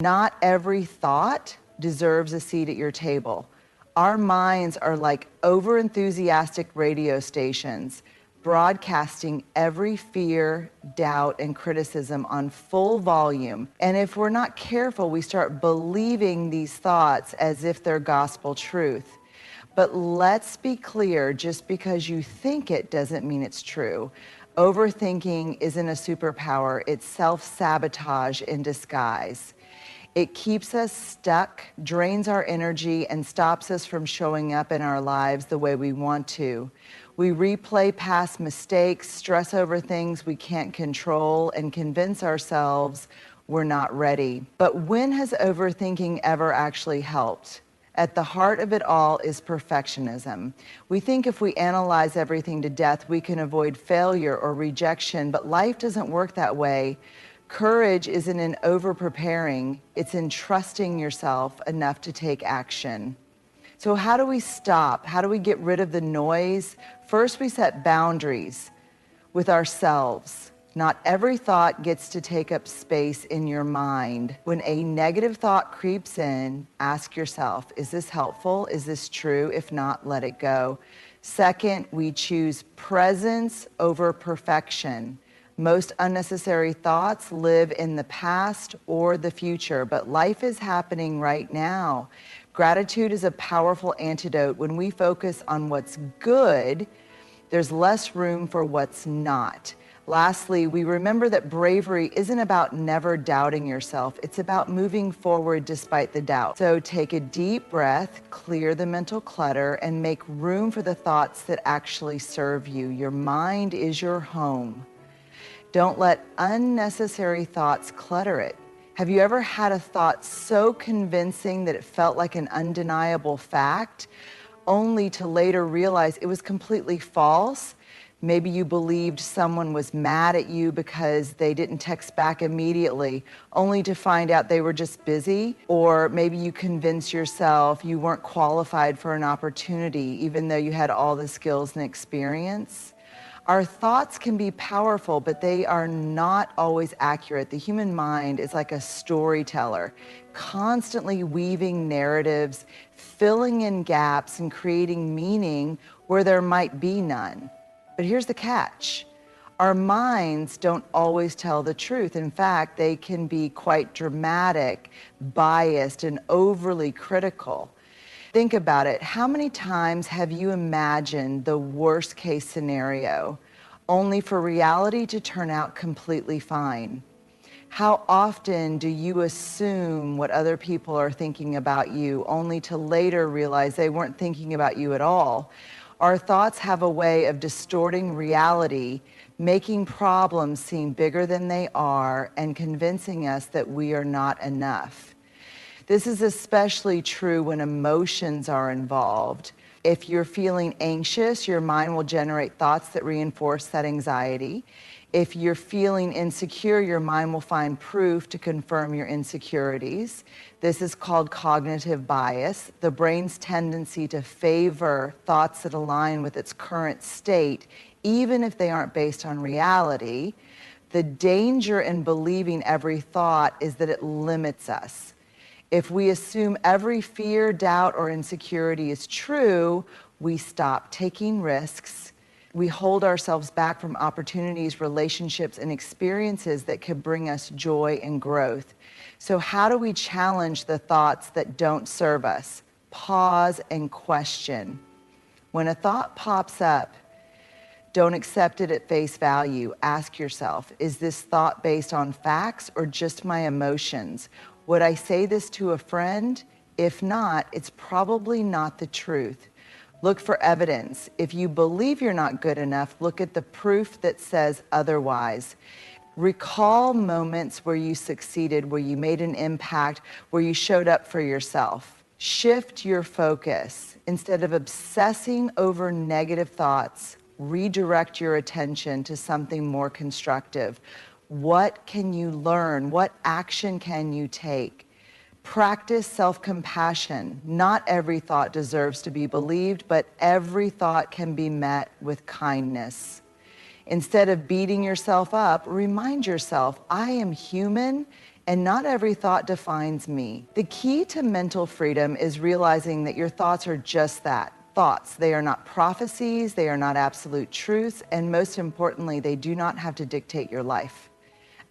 Not every thought deserves a seat at your table. Our minds are like over-enthusiastic radio stations, broadcasting every fear, doubt, and criticism on full volume. And if we're not careful, we start believing these thoughts as if they're gospel truth. But let's be clear, just because you think it doesn't mean it's true. Overthinking isn't a superpower, it's self-sabotage in disguise. It keeps us stuck, drains our energy, and stops us from showing up in our lives the way we want to. We replay past mistakes, stress over things we can't control, and convince ourselves we're not ready. But when has overthinking ever actually helped? At the heart of it all is perfectionism. We think if we analyze everything to death, we can avoid failure or rejection, but life doesn't work that way. Courage isn't in over-preparing, it's in trusting yourself enough to take action. So how do we stop? How do we get rid of the noise? First, we set boundaries with ourselves. Not every thought gets to take up space in your mind. When a negative thought creeps in, ask yourself, is this helpful? Is this true? If not, let it go. Second, we choose presence over perfection. Most unnecessary thoughts live in the past or the future, but life is happening right now. Gratitude is a powerful antidote. When we focus on what's good, there's less room for what's not. Lastly, we remember that bravery isn't about never doubting yourself. It's about moving forward despite the doubt. So take a deep breath, clear the mental clutter, and make room for the thoughts that actually serve you. Your mind is your home. Don't let unnecessary thoughts clutter it. Have you ever had a thought so convincing that it felt like an undeniable fact, only to later realize it was completely false? Maybe you believed someone was mad at you because they didn't text back immediately, only to find out they were just busy. Or maybe you convinced yourself you weren't qualified for an opportunity, even though you had all the skills and experience. Our thoughts can be powerful, but they are not always accurate. The human mind is like a storyteller, constantly weaving narratives, filling in gaps, and creating meaning where there might be none. But here's the catch. Our minds don't always tell the truth. In fact, they can be quite dramatic, biased, and overly critical. Think about it. How many times have you imagined the worst case scenario, only for reality to turn out completely fine? How often do you assume what other people are thinking about you, only to later realize they weren't thinking about you at all? Our thoughts have a way of distorting reality, making problems seem bigger than they are, and convincing us that we are not enough. This is especially true when emotions are involved. If you're feeling anxious, your mind will generate thoughts that reinforce that anxiety. If you're feeling insecure, your mind will find proof to confirm your insecurities. This is called cognitive bias, the brain's tendency to favor thoughts that align with its current state, even if they aren't based on reality. The danger in believing every thought is that it limits us. If we assume every fear, doubt, or insecurity is true, we stop taking risks. We hold ourselves back from opportunities, relationships, and experiences that could bring us joy and growth. So how do we challenge the thoughts that don't serve us? Pause and question. When a thought pops up, don't accept it at face value. Ask yourself, is this thought based on facts or just my emotions? Would I say this to a friend? If not, it's probably not the truth. Look for evidence. If you believe you're not good enough, look at the proof that says otherwise. Recall moments where you succeeded, where you made an impact, where you showed up for yourself. Shift your focus. Instead of obsessing over negative thoughts, redirect your attention to something more constructive. What can you learn? What action can you take? Practice self-compassion. Not every thought deserves to be believed, but every thought can be met with kindness. Instead of beating yourself up, remind yourself, I am human and not every thought defines me. The key to mental freedom is realizing that your thoughts are just that, thoughts. They are not prophecies, they are not absolute truths, and most importantly, they do not have to dictate your life.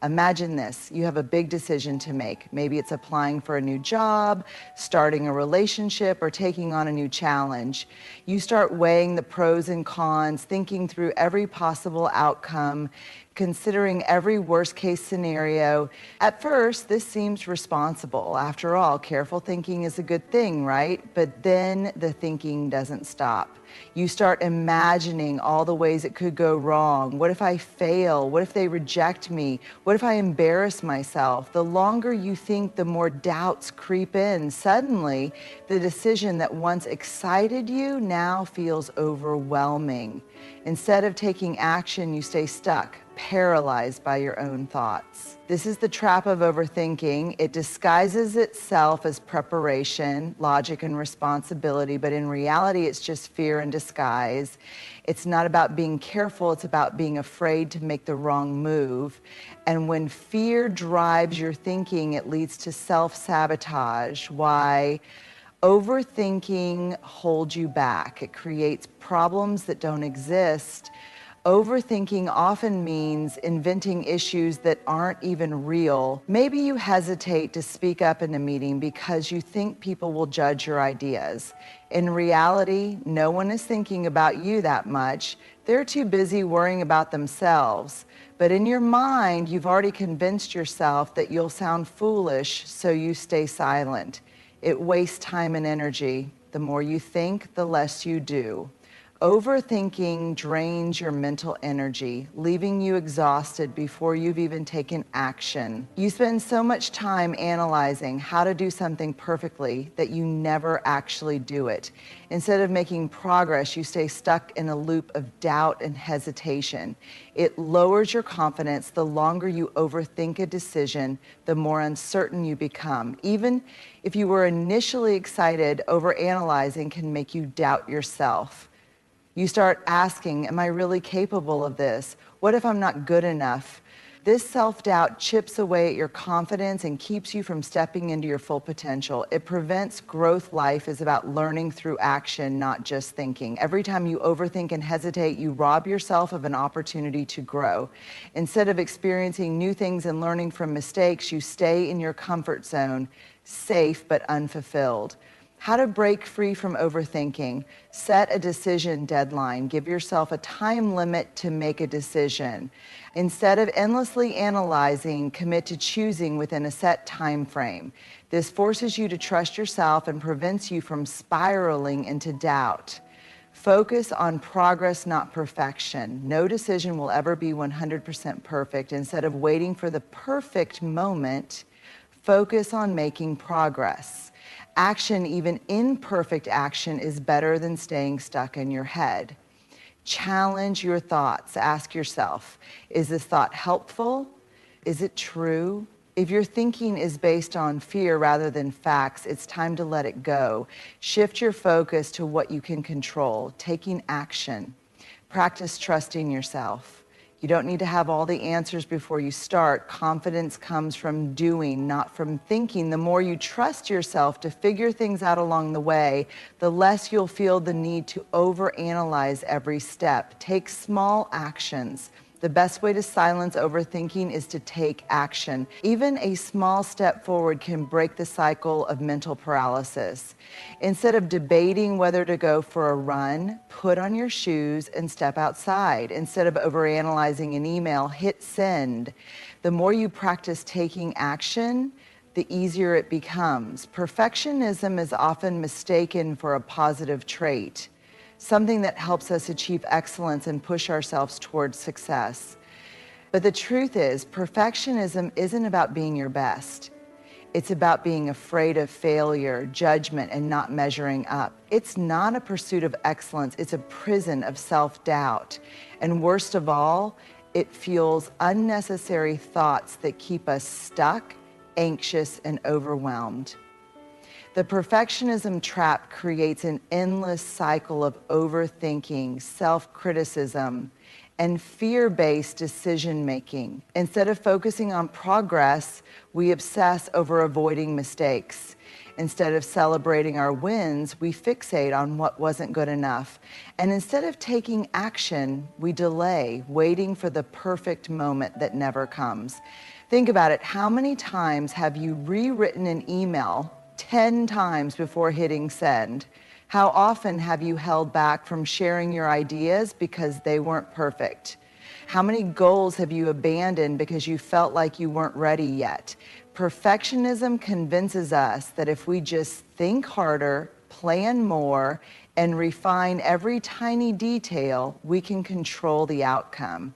Imagine this, you have a big decision to make. Maybe it's applying for a new job, starting a relationship, or taking on a new challenge. You start weighing the pros and cons, thinking through every possible outcome, considering every worst-case scenario. At first, this seems responsible. After all, careful thinking is a good thing, right? But then the thinking doesn't stop. You start imagining all the ways it could go wrong. What if I fail? What if they reject me? What if I embarrass myself? The longer you think, the more doubts creep in. Suddenly, the decision that once excited you now feels overwhelming. Instead of taking action, you stay stuck, paralyzed by your own thoughts. This is the trap of overthinking. It disguises itself as preparation, logic, and responsibility, but in reality, it's just fear in disguise. It's not about being careful, it's about being afraid to make the wrong move. And when fear drives your thinking, it leads to self-sabotage. Why? Overthinking holds you back. It creates problems that don't exist. Overthinking often means inventing issues that aren't even real. Maybe you hesitate to speak up in a meeting because you think people will judge your ideas. In reality, no one is thinking about you that much. They're too busy worrying about themselves. But in your mind, you've already convinced yourself that you'll sound foolish, so you stay silent. It wastes time and energy. The more you think, the less you do. Overthinking drains your mental energy, leaving you exhausted before you've even taken action. You spend so much time analyzing how to do something perfectly that you never actually do it. Instead of making progress, you stay stuck in a loop of doubt and hesitation. It lowers your confidence. The longer you overthink a decision, the more uncertain you become. Even if you were initially excited, overanalyzing can make you doubt yourself. You start asking, am I really capable of this? What if I'm not good enough? This self-doubt chips away at your confidence and keeps you from stepping into your full potential. It prevents growth. Life is about learning through action, not just thinking. Every time you overthink and hesitate, you rob yourself of an opportunity to grow. Instead of experiencing new things and learning from mistakes, you stay in your comfort zone, safe but unfulfilled. How to break free from overthinking. Set a decision deadline. Give yourself a time limit to make a decision. Instead of endlessly analyzing, commit to choosing within a set time frame. This forces you to trust yourself and prevents you from spiraling into doubt. Focus on progress, not perfection. No decision will ever be 100% perfect. Instead of waiting for the perfect moment, focus on making progress. Action, even imperfect action, is better than staying stuck in your head. Challenge your thoughts. Ask yourself, is this thought helpful? Is it true? If your thinking is based on fear rather than facts, it's time to let it go. Shift your focus to what you can control, taking action. Practice trusting yourself. You don't need to have all the answers before you start. Confidence comes from doing, not from thinking. The more you trust yourself to figure things out along the way, the less you'll feel the need to overanalyze every step. Take small actions. The best way to silence overthinking is to take action. Even a small step forward can break the cycle of mental paralysis. Instead of debating whether to go for a run, put on your shoes and step outside. Instead of overanalyzing an email, hit send. The more you practice taking action, the easier it becomes. Perfectionism is often mistaken for a positive trait, something that helps us achieve excellence and push ourselves towards success. But the truth is, perfectionism isn't about being your best. It's about being afraid of failure, judgment, and not measuring up. It's not a pursuit of excellence, it's a prison of self-doubt. And worst of all, it fuels unnecessary thoughts that keep us stuck, anxious, and overwhelmed. The perfectionism trap creates an endless cycle of overthinking, self-criticism, and fear-based decision-making. Instead of focusing on progress, we obsess over avoiding mistakes. Instead of celebrating our wins, we fixate on what wasn't good enough. And instead of taking action, we delay, waiting for the perfect moment that never comes. Think about it. How many times have you rewritten an email 10 times before hitting send? How often have you held back from sharing your ideas because they weren't perfect? How many goals have you abandoned because you felt like you weren't ready yet? Perfectionism convinces us that if we just think harder, plan more, and refine every tiny detail, we can control the outcome.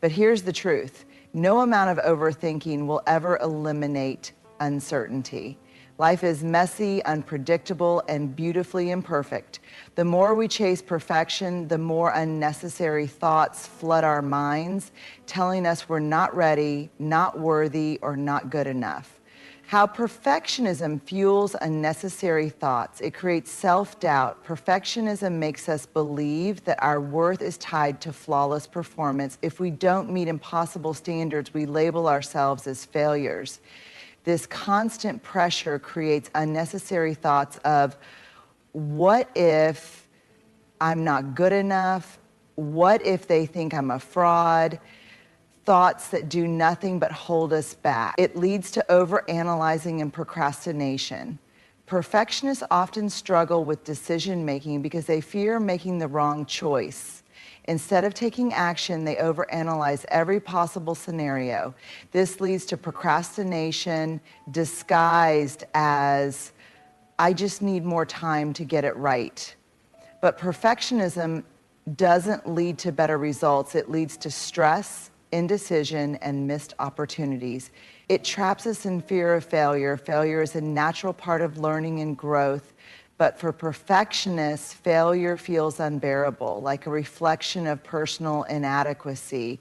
But here's the truth. No amount of overthinking will ever eliminate uncertainty. Life is messy, unpredictable, and beautifully imperfect. The more we chase perfection, the more unnecessary thoughts flood our minds, telling us we're not ready, not worthy, or not good enough. How perfectionism fuels unnecessary thoughts. It creates self-doubt. Perfectionism makes us believe that our worth is tied to flawless performance. If we don't meet impossible standards, we label ourselves as failures. This constant pressure creates unnecessary thoughts of, what if I'm not good enough? What if they think I'm a fraud? Thoughts that do nothing but hold us back. It leads to overanalyzing and procrastination. Perfectionists often struggle with decision-making because they fear making the wrong choice. Instead of taking action, they overanalyze every possible scenario. This leads to procrastination disguised as, I just need more time to get it right. But perfectionism doesn't lead to better results. It leads to stress, indecision, and missed opportunities. It traps us in fear of failure. Failure is a natural part of learning and growth. But for perfectionists, failure feels unbearable, like a reflection of personal inadequacy.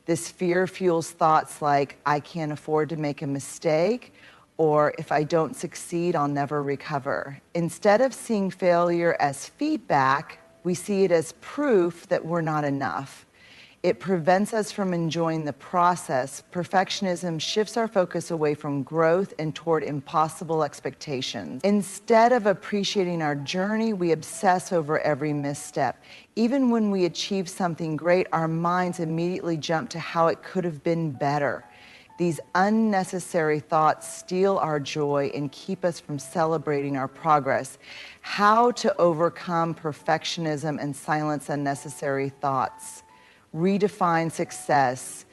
This fear fuels thoughts like, I can't afford to make a mistake, or if I don't succeed, I'll never recover. Instead of seeing failure as feedback, we see it as proof that we're not enough. It prevents us from enjoying the process. Perfectionism shifts our focus away from growth and toward impossible expectations. Instead of appreciating our journey, we obsess over every misstep. Even when we achieve something great, our minds immediately jump to how it could have been better. These unnecessary thoughts steal our joy and keep us from celebrating our progress. How to overcome perfectionism and silence unnecessary thoughts. Redefine success.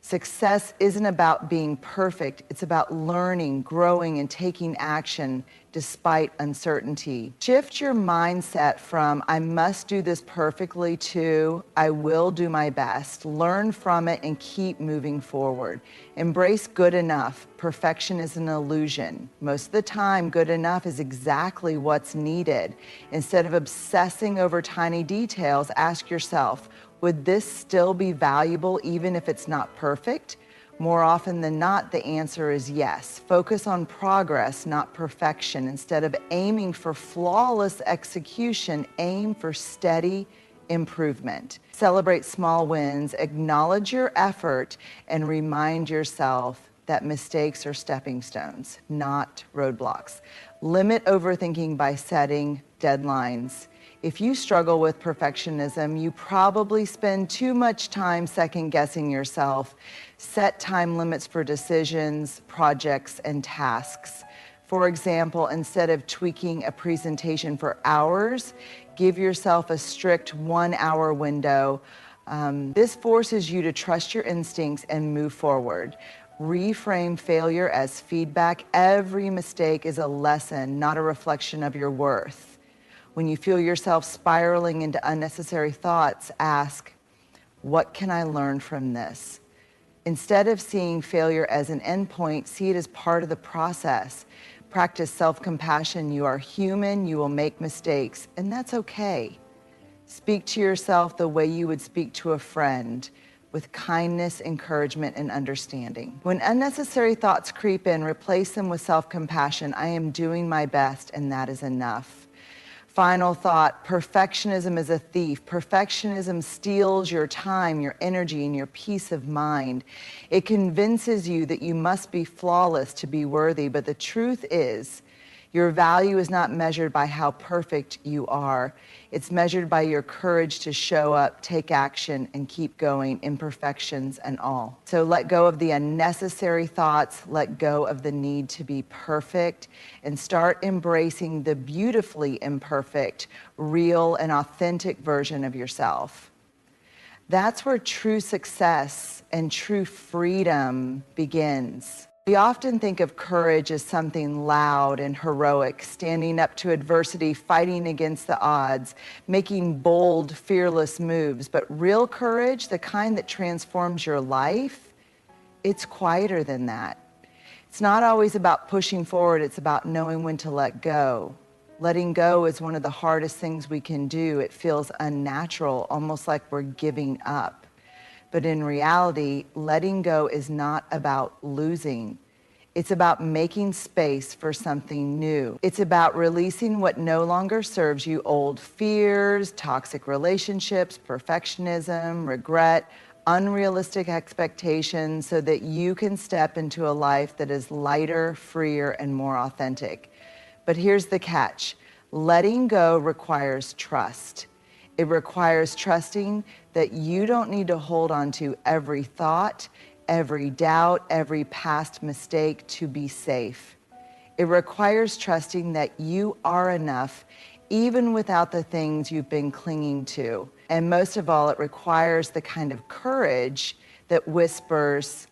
Success isn't about being perfect. It's about learning, growing, and taking action despite uncertainty. Shift your mindset from, I must do this perfectly, to, I will do my best. Learn from it and keep moving forward. Embrace good enough. Perfection is an illusion. Most of the time, good enough is exactly what's needed. Instead of obsessing over tiny details, ask yourself, would this still be valuable even if it's not perfect? More often than not, the answer is yes. Focus on progress, not perfection. Instead of aiming for flawless execution, aim for steady improvement. Celebrate small wins, acknowledge your effort, and remind yourself that mistakes are stepping stones, not roadblocks. Limit overthinking by setting deadlines. If you struggle with perfectionism, you probably spend too much time second-guessing yourself. Set time limits for decisions, projects, and tasks. For example, instead of tweaking a presentation for hours, give yourself a strict 1-hour window. This forces you to trust your instincts and move forward. Reframe failure as feedback. Every mistake is a lesson, not a reflection of your worth. When you feel yourself spiraling into unnecessary thoughts, ask, what can I learn from this? Instead of seeing failure as an endpoint, see it as part of the process. Practice self-compassion. You are human, you will make mistakes, and that's okay. Speak to yourself the way you would speak to a friend, with kindness, encouragement, and understanding. When unnecessary thoughts creep in, replace them with self-compassion. I am doing my best, and that is enough. Final thought, perfectionism is a thief. Perfectionism steals your time, your energy, and your peace of mind. It convinces you that you must be flawless to be worthy, but the truth is, your value is not measured by how perfect you are. It's measured by your courage to show up, take action, and keep going, imperfections and all. So let go of the unnecessary thoughts, let go of the need to be perfect, and start embracing the beautifully imperfect, real, and authentic version of yourself. That's where true success and true freedom begins. We often think of courage as something loud and heroic, standing up to adversity, fighting against the odds, making bold, fearless moves. But real courage, the kind that transforms your life, it's quieter than that. It's not always about pushing forward, it's about knowing when to let go. Letting go is one of the hardest things we can do. It feels unnatural, almost like we're giving up. But in reality, letting go is not about losing. It's about making space for something new. It's about releasing what no longer serves you, old fears, toxic relationships, perfectionism, regret, unrealistic expectations, so that you can step into a life that is lighter, freer, and more authentic. But here's the catch. Letting go requires trust. It requires trusting that you don't need to hold on to every thought, every doubt, every past mistake to be safe. It requires trusting that you are enough, even without the things you've been clinging to. And most of all, it requires the kind of courage that whispers,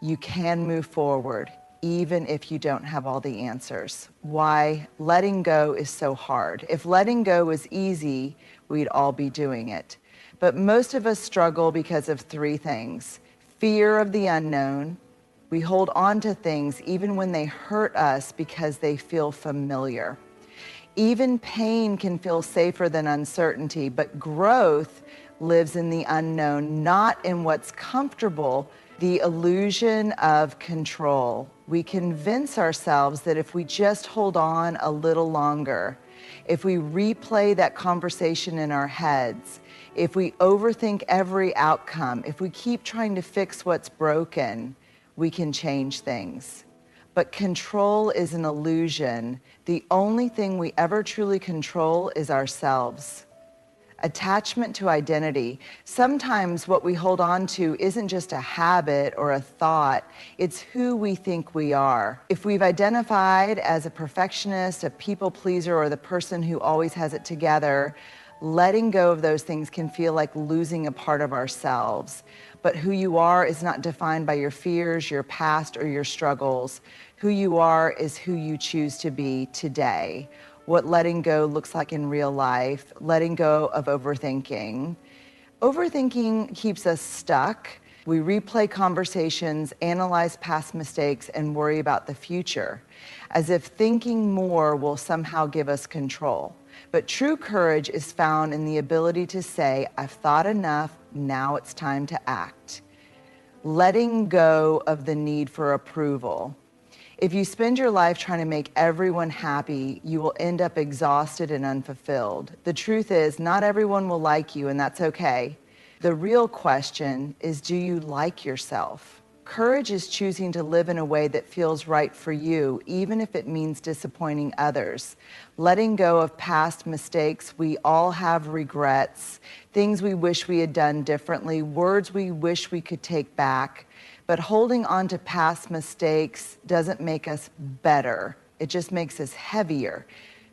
you can move forward, even if you don't have all the answers. Why letting go is so hard. If letting go was easy, we'd all be doing it. But most of us struggle because of three things. Fear of the unknown. We hold on to things even when they hurt us because they feel familiar. Even pain can feel safer than uncertainty, but growth lives in the unknown, not in what's comfortable. The illusion of control. We convince ourselves that if we just hold on a little longer, if we replay that conversation in our heads, if we overthink every outcome, if we keep trying to fix what's broken, we can change things. But control is an illusion. The only thing we ever truly control is ourselves. Attachment to identity. Sometimes what we hold on to isn't just a habit or a thought, it's who we think we are. If we've identified as a perfectionist, a people pleaser, or the person who always has it together, letting go of those things can feel like losing a part of ourselves. But who you are is not defined by your fears, your past, or your struggles. Who you are is who you choose to be today. What letting go looks like in real life, letting go of overthinking. Overthinking keeps us stuck. We replay conversations, analyze past mistakes, and worry about the future, as if thinking more will somehow give us control. But true courage is found in the ability to say, I've thought enough, now it's time to act. Letting go of the need for approval. If you spend your life trying to make everyone happy, you will end up exhausted and unfulfilled. The truth is, not everyone will like you, and that's okay. The real question is, do you like yourself? Courage is choosing to live in a way that feels right for you, even if it means disappointing others. Letting go of past mistakes. We all have regrets, things we wish we had done differently, words we wish we could take back. But holding on to past mistakes doesn't make us better. It just makes us heavier.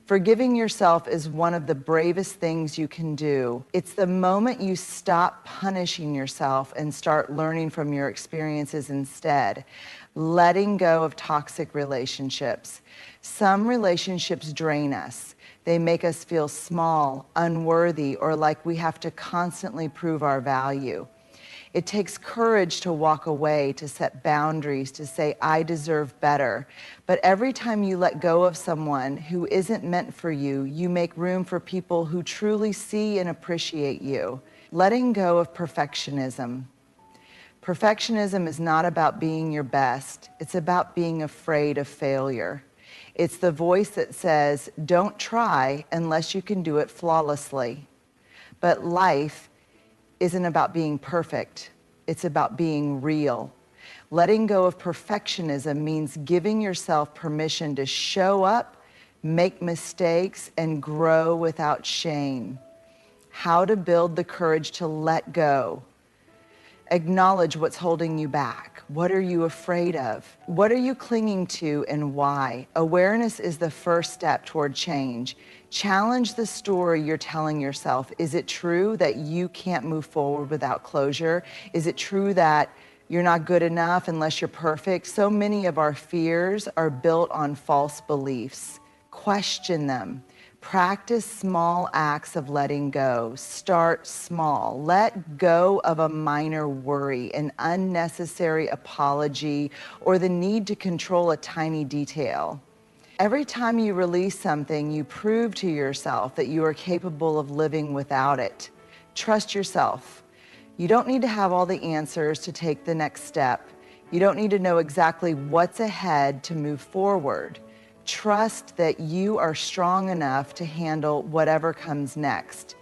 Forgiving yourself is one of the bravest things you can do. It's the moment you stop punishing yourself and start learning from your experiences instead. Letting go of toxic relationships. Some relationships drain us. They make us feel small, unworthy, or like we have to constantly prove our value. It takes courage to walk away, to set boundaries, to say, I deserve better. But every time you let go of someone who isn't meant for you, you make room for people who truly see and appreciate you. Letting go of perfectionism. Perfectionism is not about being your best. It's about being afraid of failure. It's the voice that says, don't try unless you can do it flawlessly. But life isn't about being perfect. It's about being real. Letting go of perfectionism means giving yourself permission to show up, make mistakes, and grow without shame. How to build the courage to let go. Acknowledge what's holding you back. What are you afraid of? What are you clinging to and why? Awareness is the first step toward change. Challenge the story you're telling yourself. Is it true that you can't move forward without closure? Is it true that you're not good enough unless you're perfect? So many of our fears are built on false beliefs. Question them. Practice small acts of letting go. Start small. Let go of a minor worry, an unnecessary apology, or the need to control a tiny detail. Every time you release something, you prove to yourself that you are capable of living without it. Trust yourself. You don't need to have all the answers to take the next step. You don't need to know exactly what's ahead to move forward. Trust that you are strong enough to handle whatever comes next.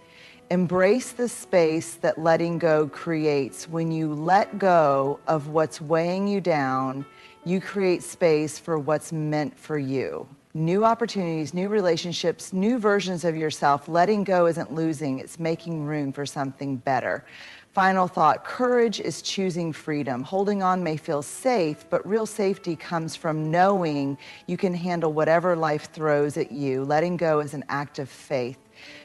Embrace the space that letting go creates. When you let go of what's weighing you down, you create space for what's meant for you. New opportunities, new relationships, new versions of yourself. Letting go isn't losing, it's making room for something better. Final thought, courage is choosing freedom. Holding on may feel safe, but real safety comes from knowing you can handle whatever life throws at you. Letting go is an act of faith.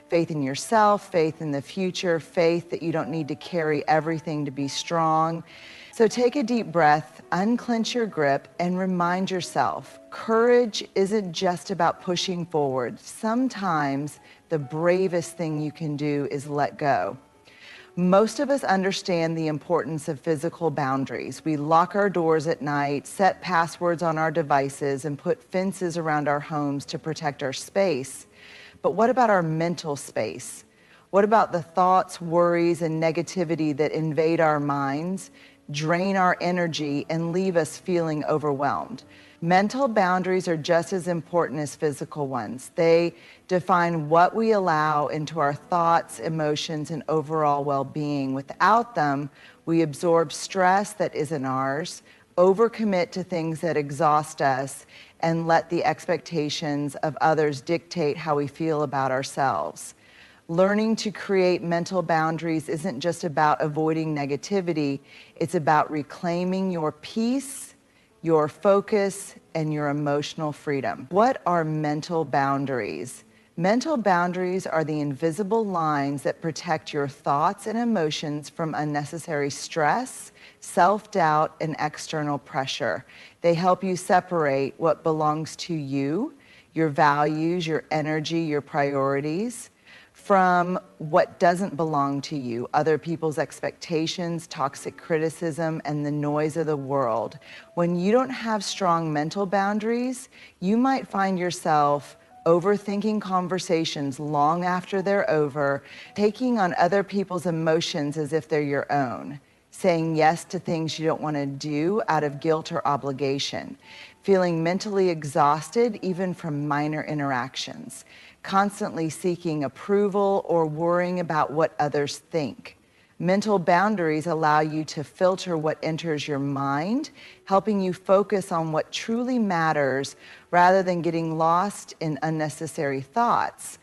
Faith in yourself, faith in the future, faith that you don't need to carry everything to be strong. So take a deep breath, unclench your grip, and remind yourself, courage isn't just about pushing forward. Sometimes the bravest thing you can do is let go. Most of us understand the importance of physical boundaries. We lock our doors at night, set passwords on our devices, and put fences around our homes to protect our space. But what about our mental space? What about the thoughts, worries, and negativity that invade our minds, drain our energy, and leave us feeling overwhelmed? Mental boundaries are just as important as physical ones. They define what we allow into our thoughts, emotions, and overall well-being. Without them, we absorb stress that isn't ours, overcommit to things that exhaust us, and let the expectations of others dictate how we feel about ourselves. Learning to create mental boundaries isn't just about avoiding negativity, it's about reclaiming your peace, your focus, and your emotional freedom. What are mental boundaries? Mental boundaries are the invisible lines that protect your thoughts and emotions from unnecessary stress, self-doubt, and external pressure. They help you separate what belongs to you, your values, your energy, your priorities, from what doesn't belong to you, other people's expectations, toxic criticism, and the noise of the world. When you don't have strong mental boundaries, you might find yourself overthinking conversations long after they're over, taking on other people's emotions as if they're your own, saying yes to things you don't want to do out of guilt or obligation, feeling mentally exhausted even from minor interactions, constantly seeking approval or worrying about what others think. Mental boundaries allow you to filter what enters your mind, helping you focus on what truly matters rather than getting lost in unnecessary thoughts.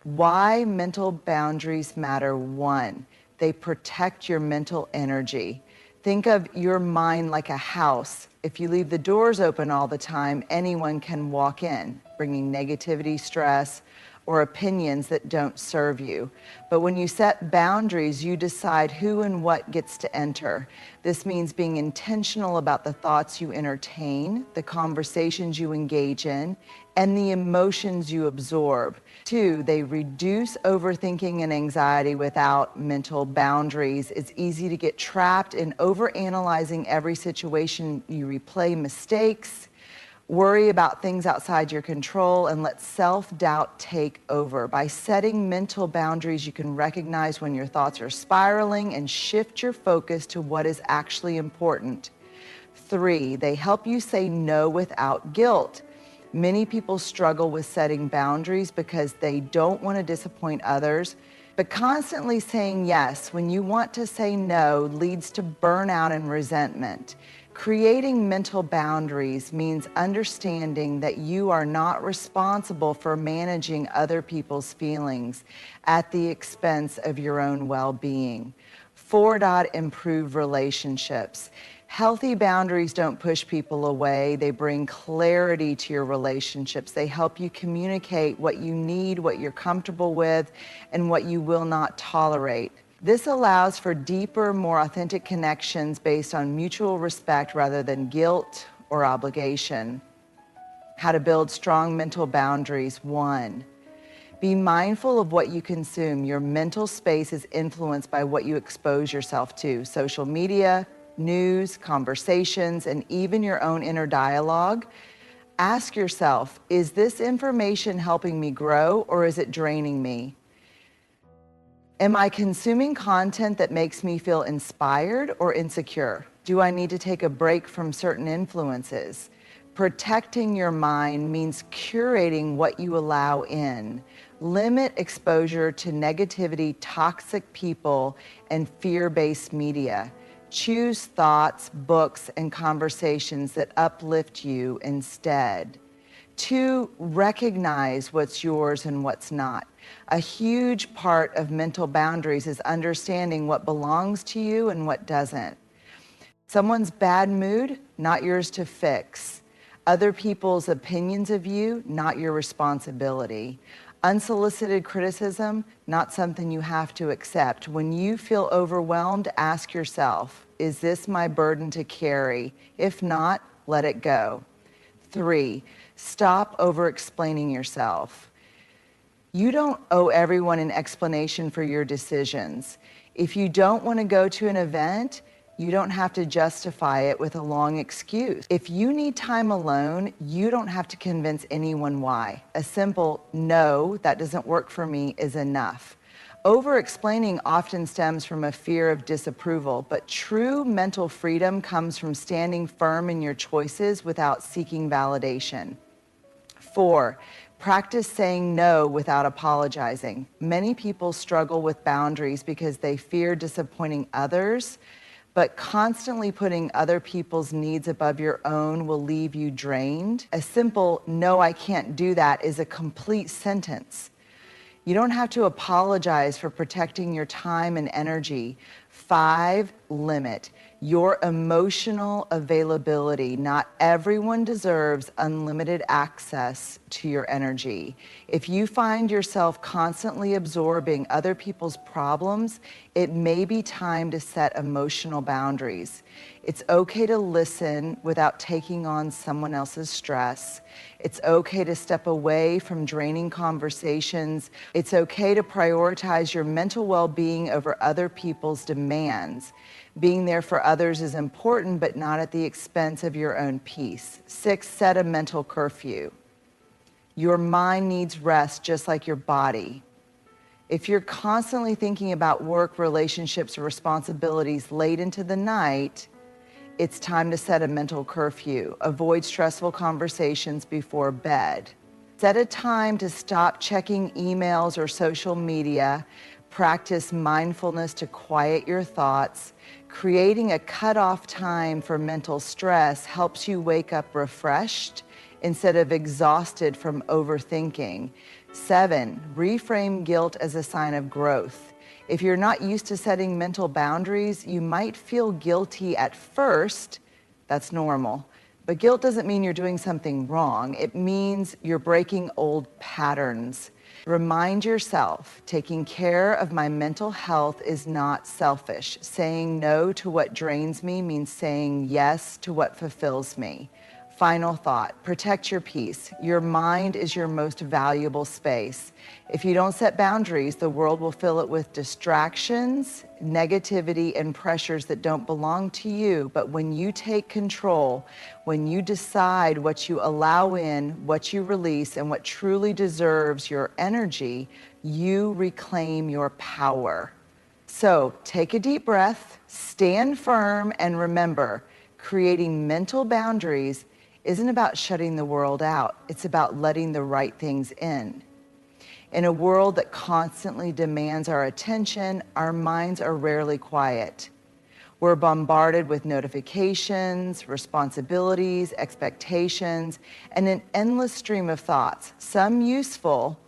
Why mental boundaries matter? 1, they protect your mental energy. Think of your mind like a house. If you leave the doors open all the time, anyone can walk in, bringing negativity, stress, or opinions that don't serve you. But when you set boundaries, you decide who and what gets to enter. This means being intentional about the thoughts you entertain, the conversations you engage in, and the emotions you absorb. 2, they reduce overthinking and anxiety. Without mental boundaries, it's easy to get trapped in overanalyzing every situation. You replay mistakes, worry about things outside your control, and let self-doubt take over. By setting mental boundaries, you can recognize when your thoughts are spiraling and shift your focus to what is actually important. 3, they help you say no without guilt. Many people struggle with setting boundaries because they don't want to disappoint others, but constantly saying yes when you want to say no leads to burnout and resentment. Creating mental boundaries means understanding that you are not responsible for managing other people's feelings at the expense of your own well-being. 4. Improve relationships. Healthy boundaries don't push people away. They bring clarity to your relationships. They help you communicate what you need, what you're comfortable with, and what you will not tolerate. This allows for deeper, more authentic connections based on mutual respect rather than guilt or obligation. How to build strong mental boundaries. 1. Be mindful of what you consume. Your mental space is influenced by what you expose yourself to. Social media, news, conversations, and even your own inner dialogue. Ask yourself, is this information helping me grow or is it draining me? Am I consuming content that makes me feel inspired or insecure? Do I need to take a break from certain influences? Protecting your mind means curating what you allow in. Limit exposure to negativity, toxic people, and fear-based media. Choose thoughts, books, and conversations that uplift you instead. 2, recognize what's yours and what's not. A huge part of mental boundaries is understanding what belongs to you and what doesn't. Someone's bad mood, not yours to fix. Other people's opinions of you, not your responsibility. Unsolicited criticism, not something you have to accept. When you feel overwhelmed, ask yourself, is this my burden to carry? If not, let it go. 3, stop over-explaining yourself. You don't owe everyone an explanation for your decisions. If you don't want to go to an event, you don't have to justify it with a long excuse. If you need time alone, you don't have to convince anyone why. A simple, no, that doesn't work for me is enough. Over-explaining often stems from a fear of disapproval, but true mental freedom comes from standing firm in your choices without seeking validation. 4, practice saying no without apologizing. Many people struggle with boundaries because they fear disappointing others, but constantly putting other people's needs above your own will leave you drained. A simple, no, I can't do that is a complete sentence. You don't have to apologize for protecting your time and energy. 5, limit your emotional availability. Not everyone deserves unlimited access to your energy. If you find yourself constantly absorbing other people's problems, it may be time to set emotional boundaries. It's okay to listen without taking on someone else's stress. It's okay to step away from draining conversations. It's okay to prioritize your mental well-being over other people's demands. Being there for others is important, but not at the expense of your own peace. 6, set a mental curfew. Your mind needs rest just like your body. If you're constantly thinking about work, relationships, or responsibilities late into the night, it's time to set a mental curfew. Avoid stressful conversations before bed. Set a time to stop checking emails or social media. Practice mindfulness to quiet your thoughts. Creating a cutoff time for mental stress helps you wake up refreshed instead of exhausted from overthinking. 7, reframe guilt as a sign of growth. If you're not used to setting mental boundaries, you might feel guilty at first. That's normal. But guilt doesn't mean you're doing something wrong. It means you're breaking old patterns. Remind yourself, taking care of my mental health is not selfish. Saying no to what drains me means saying yes to what fulfills me. Final thought, protect your peace. Your mind is your most valuable space. If you don't set boundaries, the world will fill it with distractions, negativity, and pressures that don't belong to you. But when you take control, when you decide what you allow in, what you release, and what truly deserves your energy, you reclaim your power. So take a deep breath, stand firm, and remember, creating mental boundaries isn't about shutting the world out. It's about letting the right things in. In a world that constantly demands our attention, our minds are rarely quiet. We're bombarded with notifications, responsibilities, expectations, and an endless stream of thoughts, some useful,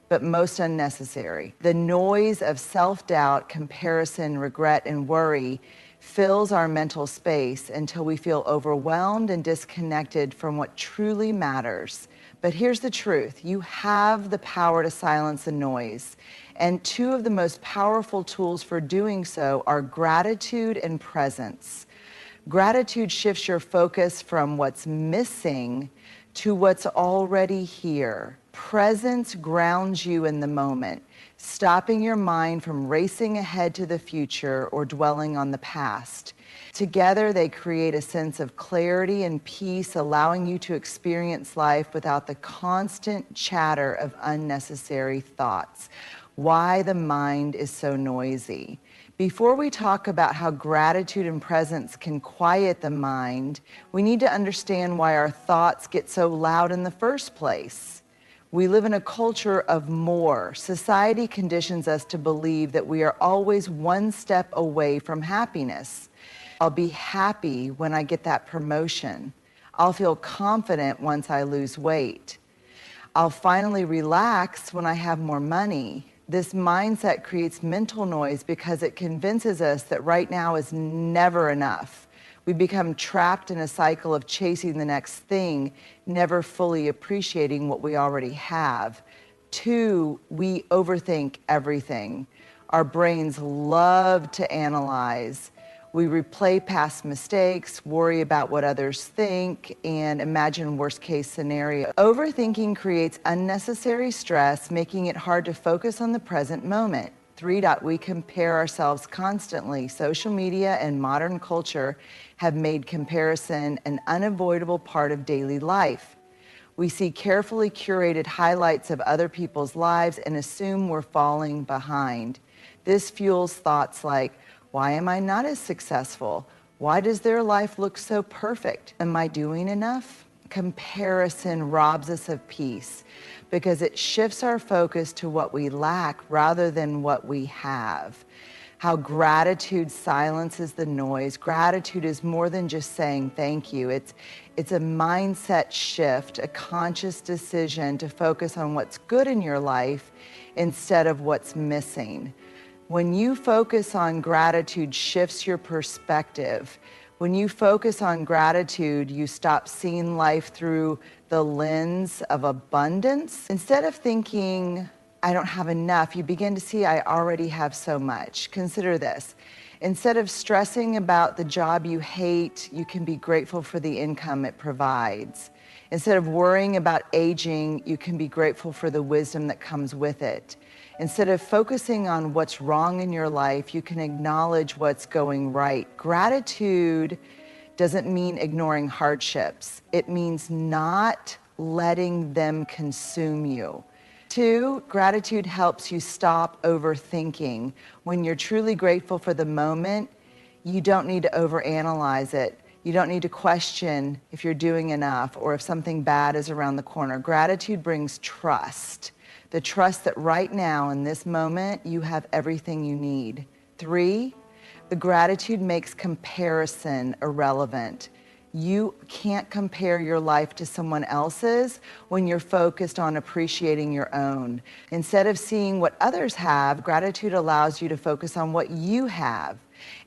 but most unnecessary. The noise of self-doubt, comparison, regret, and worry fills our mental space until we feel overwhelmed and disconnected from what truly matters. But here's the truth. You have the power to silence the noise. And two of the most powerful tools for doing so are gratitude and presence. Gratitude shifts your focus from what's missing to what's already here. Presence grounds you in the moment, stopping your mind from racing ahead to the future or dwelling on the past. Together, they create a sense of clarity and peace, allowing you to experience life without the constant chatter of unnecessary thoughts. Why the mind is so noisy. Before we talk about how gratitude and presence can quiet the mind, we need to understand why our thoughts get so loud in the first place. We live in a culture of more. Society conditions us to believe that we are always one step away from happiness. I'll be happy when I get that promotion. I'll feel confident once I lose weight. I'll finally relax when I have more money. This mindset creates mental noise because it convinces us that right now is never enough. We become trapped in a cycle of chasing the next thing, never fully appreciating what we already have. 2, we overthink everything. Our brains love to analyze. We replay past mistakes, worry about what others think, and imagine worst-case scenario. Overthinking creates unnecessary stress, making it hard to focus on the present moment. 3. We compare ourselves constantly. Social media and modern culture have made comparison an unavoidable part of daily life. We see carefully curated highlights of other people's lives and assume we're falling behind. This fuels thoughts like, why am I not as successful? Why does their life look so perfect? Am I doing enough? Comparison robs us of peace because it shifts our focus to what we lack rather than what we have. How gratitude silences the noise. Gratitude is more than just saying thank you. It's a mindset shift, a conscious decision to focus on what's good in your life instead of what's missing. When you focus on gratitude, shifts your perspective. When you focus on gratitude, you stop seeing life through the lens of abundance. Instead of thinking, I don't have enough, you begin to see, I already have so much. Consider this. Instead of stressing about the job you hate, you can be grateful for the income it provides. Instead of worrying about aging, you can be grateful for the wisdom that comes with it. Instead of focusing on what's wrong in your life, you can acknowledge what's going right. Gratitude doesn't mean ignoring hardships. It means not letting them consume you. 2, gratitude helps you stop overthinking. When you're truly grateful for the moment, you don't need to overanalyze it. You don't need to question if you're doing enough or if something bad is around the corner. Gratitude brings trust. The trust that right now, in this moment, you have everything you need. 3, the gratitude makes comparison irrelevant. You can't compare your life to someone else's when you're focused on appreciating your own. Instead of seeing what others have, gratitude allows you to focus on what you have.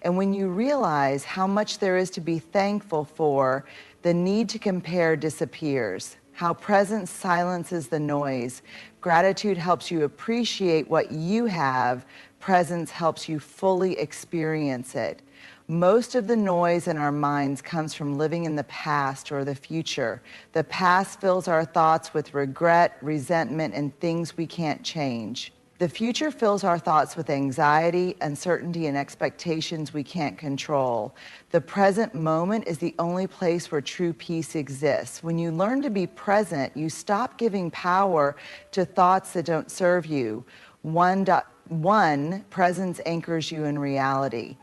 And when you realize how much there is to be thankful for, the need to compare disappears. How presence silences the noise. Gratitude helps you appreciate what you have. Presence helps you fully experience it. Most of the noise in our minds comes from living in the past or the future. The past fills our thoughts with regret, resentment, and things we can't change. The future fills our thoughts with anxiety, uncertainty, and expectations we can't control. The present moment is the only place where true peace exists. When you learn to be present, you stop giving power to thoughts that don't serve you. 1, presence anchors you in reality.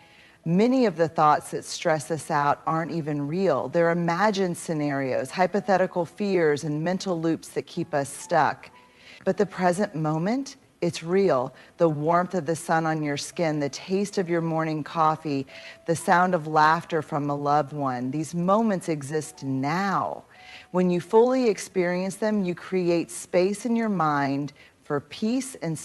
Many of the thoughts that stress us out aren't even real. They're imagined scenarios, hypothetical fears, and mental loops that keep us stuck. But the present moment, it's real. The warmth of the sun on your skin, the taste of your morning coffee, the sound of laughter from a loved one. These moments exist now. When you fully experience them, you create space in your mind for peace and